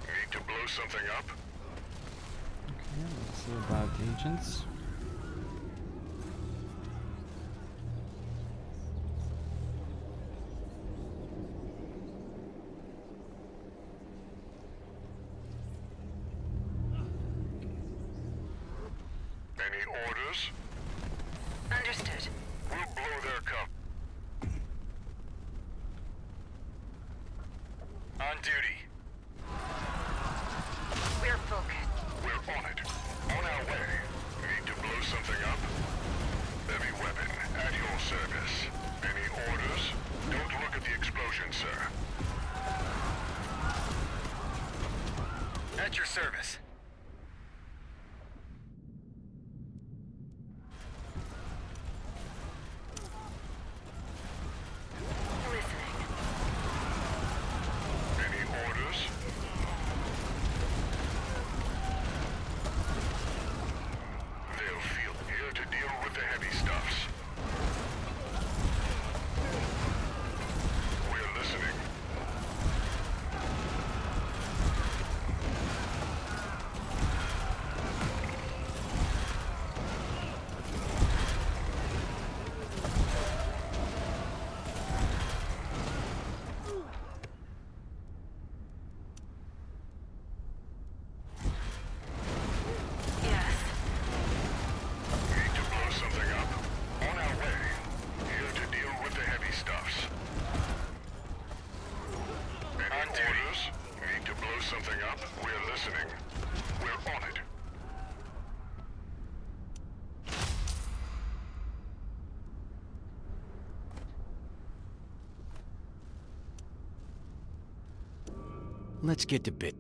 Need to blow something up? Okay, let's see about agents. Any orders? Understood. We'll blow their cover. On duty. We're focused. We're on it. On our way. Need to blow something up? Heavy weapon at your service. Any orders? Don't look at the explosion, sir. At your service. Listening. Any orders? They'll feel here to deal with the heavy stuffs. We're listening. Yes. Need to blow something up? On our way. Here to deal with the heavy stuffs. Any orders? Need to blow something up? We're listening. We're on it. Let's get to bit.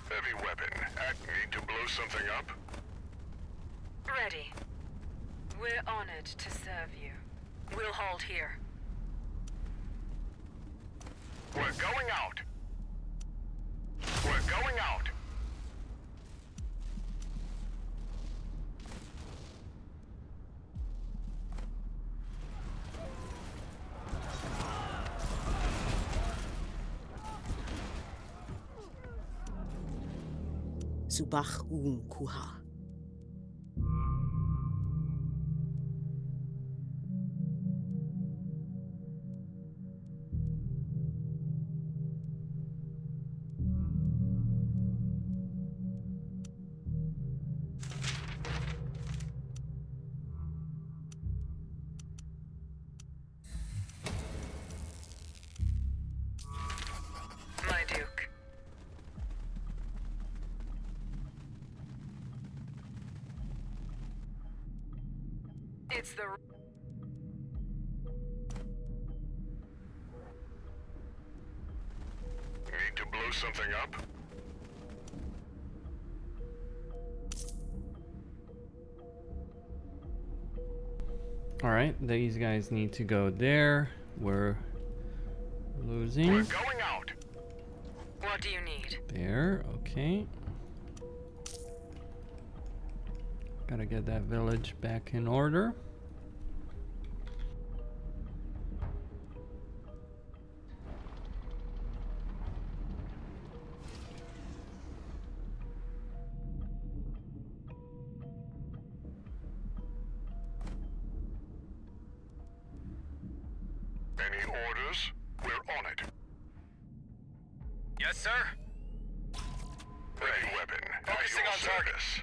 Heavy weapon. Need to blow something up? Ready. We're honored to serve you. We'll hold here. We're going out. We're going out. Subach kuha. My Duke. It's the... Need to blow something up? Alright, these guys need to go there. We're losing. We're going out. What do you need? There, okay. Gotta get that village back in order. Any orders? We're on it. Yes, sir. Heavy weapon at Focusing your on target. service.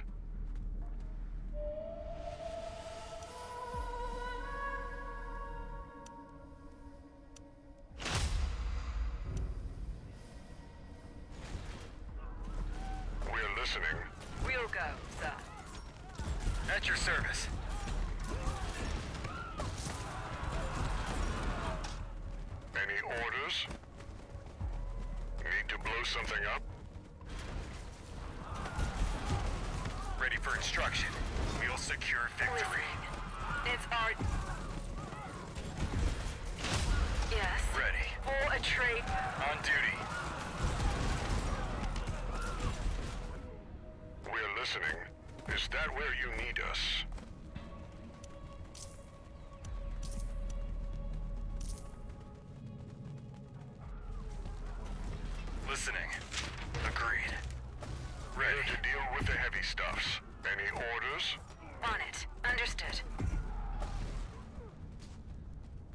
At your service. Any orders? Need to blow something up? Ready for instruction. We'll secure victory. It's our... Yes. Ready. For Atreides. On duty. We're listening. Is that where you need us? Listening. Agreed. Ready Ready. to deal with the heavy stuffs. Any orders? On it. Understood.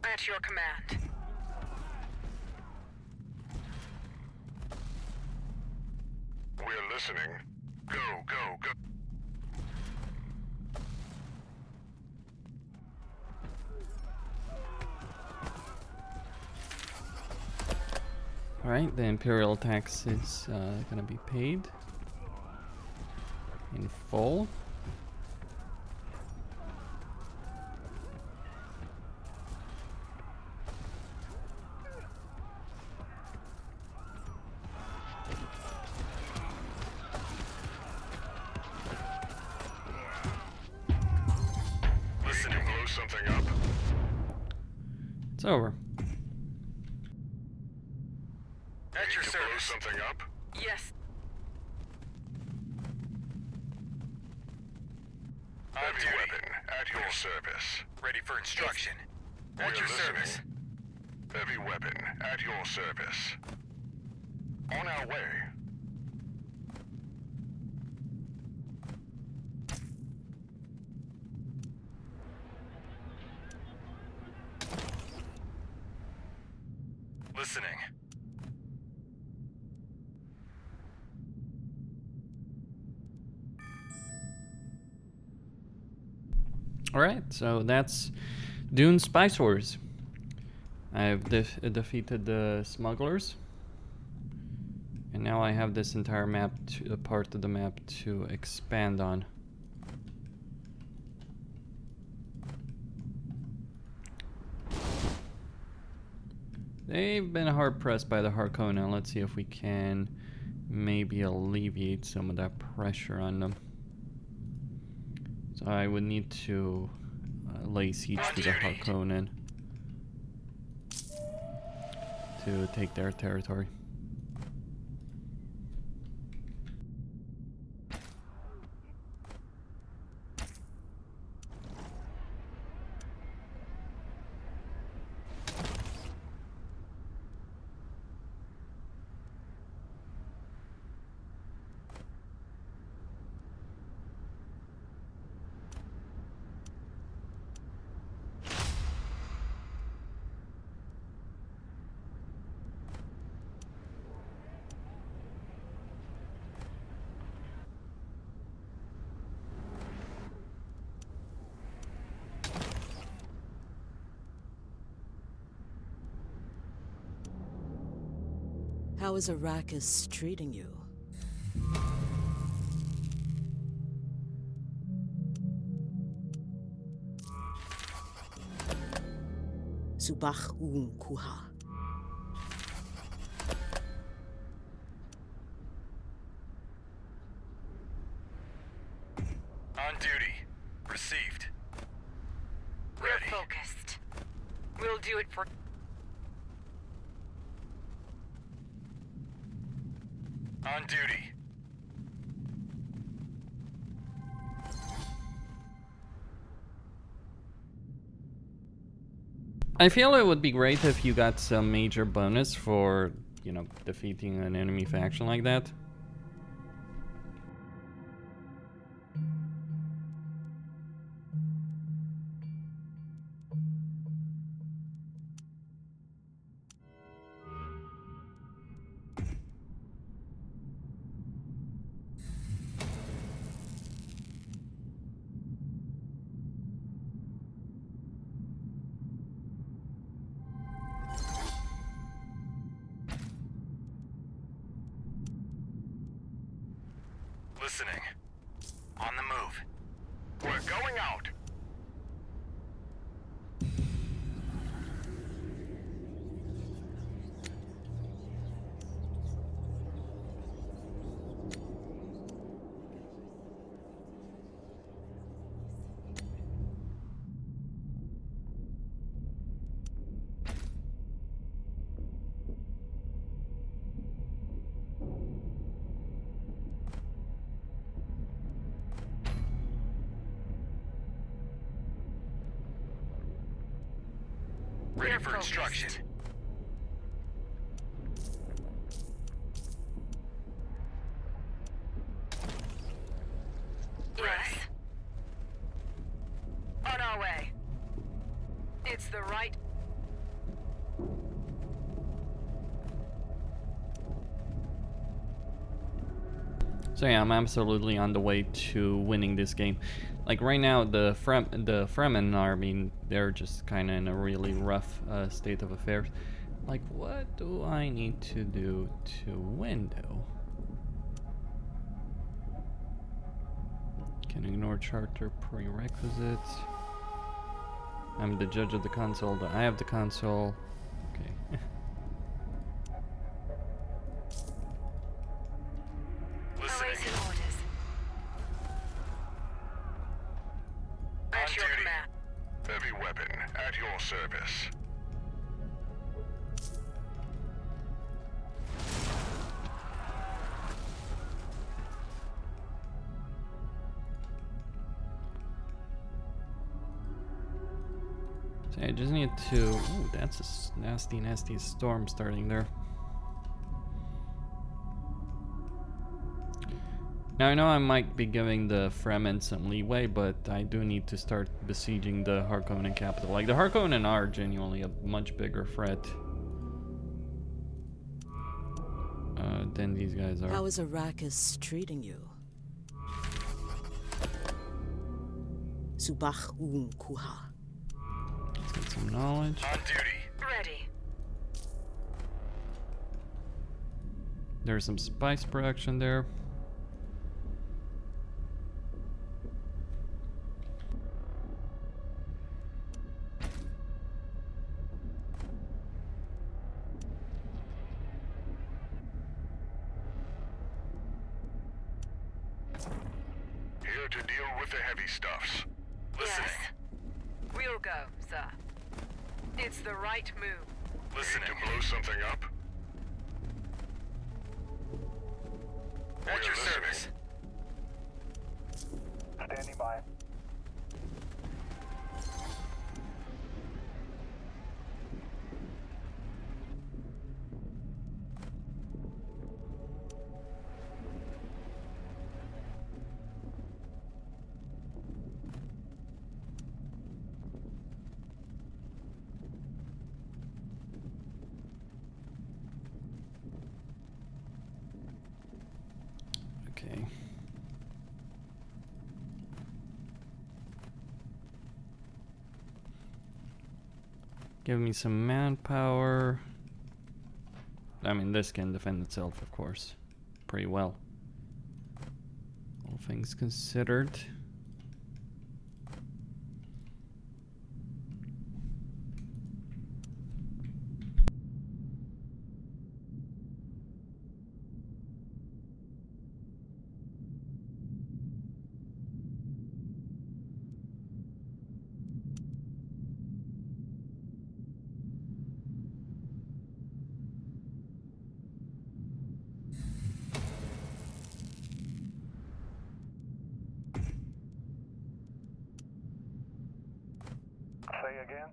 At your command. We're listening. Go, go, go. Alright, the imperial tax is gonna be paid in full. Listening. Blow something up? It's over. At your Need to blow service. something up? Yes. On Heavy duty. weapon at your service. Ready for instruction. At We're your listening. service. Heavy weapon at your service. On our way. Listening. Alright, so that's Dune Spice Wars. I've defeated the smugglers. And now I have this entire map, a part of the map to expand on. They've been hard pressed by the Harkonnen. Let's see if we can maybe alleviate some of that pressure on them. So I would need to lay siege to the Harkonnen to take their territory. How is Arrakis treating you? Subach kuha. On duty. Received. We're Ready. focused. We'll do it for... On duty. I feel it would be great if you got some major bonus for, you know, defeating an enemy faction like that. Listening. On the move. What? going out. Ready for instruction. Yes. On our way. It's the right. So yeah, I'm absolutely on the way to winning this game. Like right now, the Fremen army, they're just kind of in a really rough state of affairs. Like, what do I need to do to win, though? Can ignore charter prerequisites. I'm the judge of the console. I have the console. Okay. Awaiting orders. At your duty. command. Heavy weapon at your service. So I just need to. Ooh, that's a nasty, nasty storm starting there. Now I know I might be giving the Fremen some leeway, but I do need to start besieging the Harkonnen capital. Like, the Harkonnen are genuinely a much bigger threat than these guys are. How is Arrakis treating you? Subach kuha. Let's get some knowledge. On duty. Ready. There's some spice production there. Here to deal with the heavy stuffs. Yes. We'll go, sir. It's the right move. Need to blow something up? At your We're service. Standing by. Okay. Give me some manpower. I mean, this can defend itself, of course, pretty well. All things considered. Say again?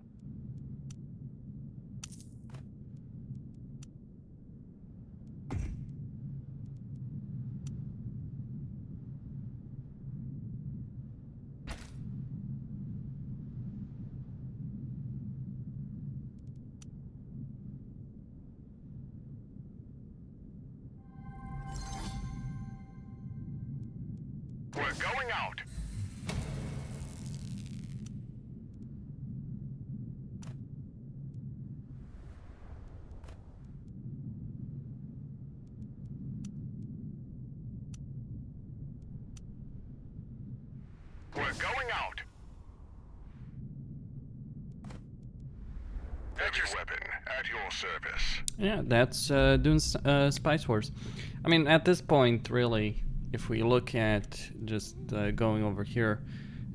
We're going out. your service. Yeah, that's Dune Spice Wars. I mean, at this point, really, if we look at just going over here,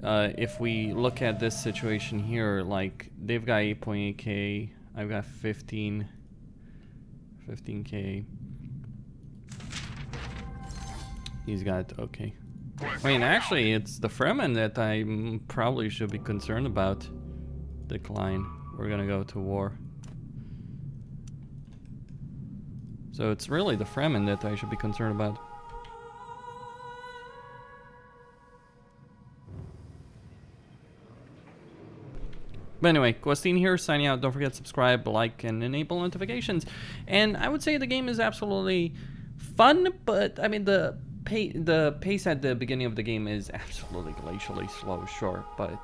if we look at this situation here, like, they've got 8.8k, I've got 15k. He's got, okay. I mean, actually, it's the Fremen that I probably should be concerned about. Decline. We're gonna go to war. So it's really the Fremen that I should be concerned about. But anyway, Questine here, signing out. Don't forget to subscribe, like, and enable notifications. And I would say the game is absolutely fun, but I mean the pace at the beginning of the game is absolutely glacially slow, sure, but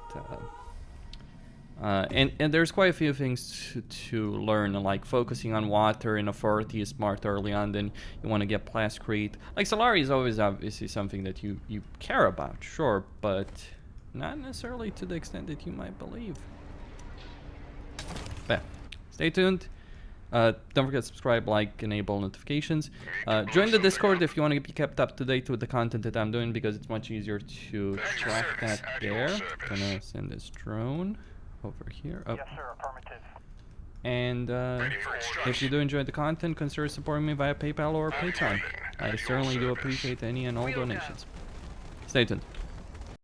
and there's quite a few things to learn, like focusing on water and authority is smart early on. Then you want to get Plascrete. Like, Solari is always obviously something that you care about, sure, but not necessarily to the extent that you might believe. But stay tuned. Don't forget to subscribe, like, enable notifications. Join the Discord if you want to be kept up to date with the content that I'm doing, because it's much easier to track that there. Gonna send this drone over here. Oh. Yes, sir. Affirmative. And if you do enjoy the content, consider supporting me via PayPal or Patreon. I certainly do appreciate any and all donations. Stay tuned.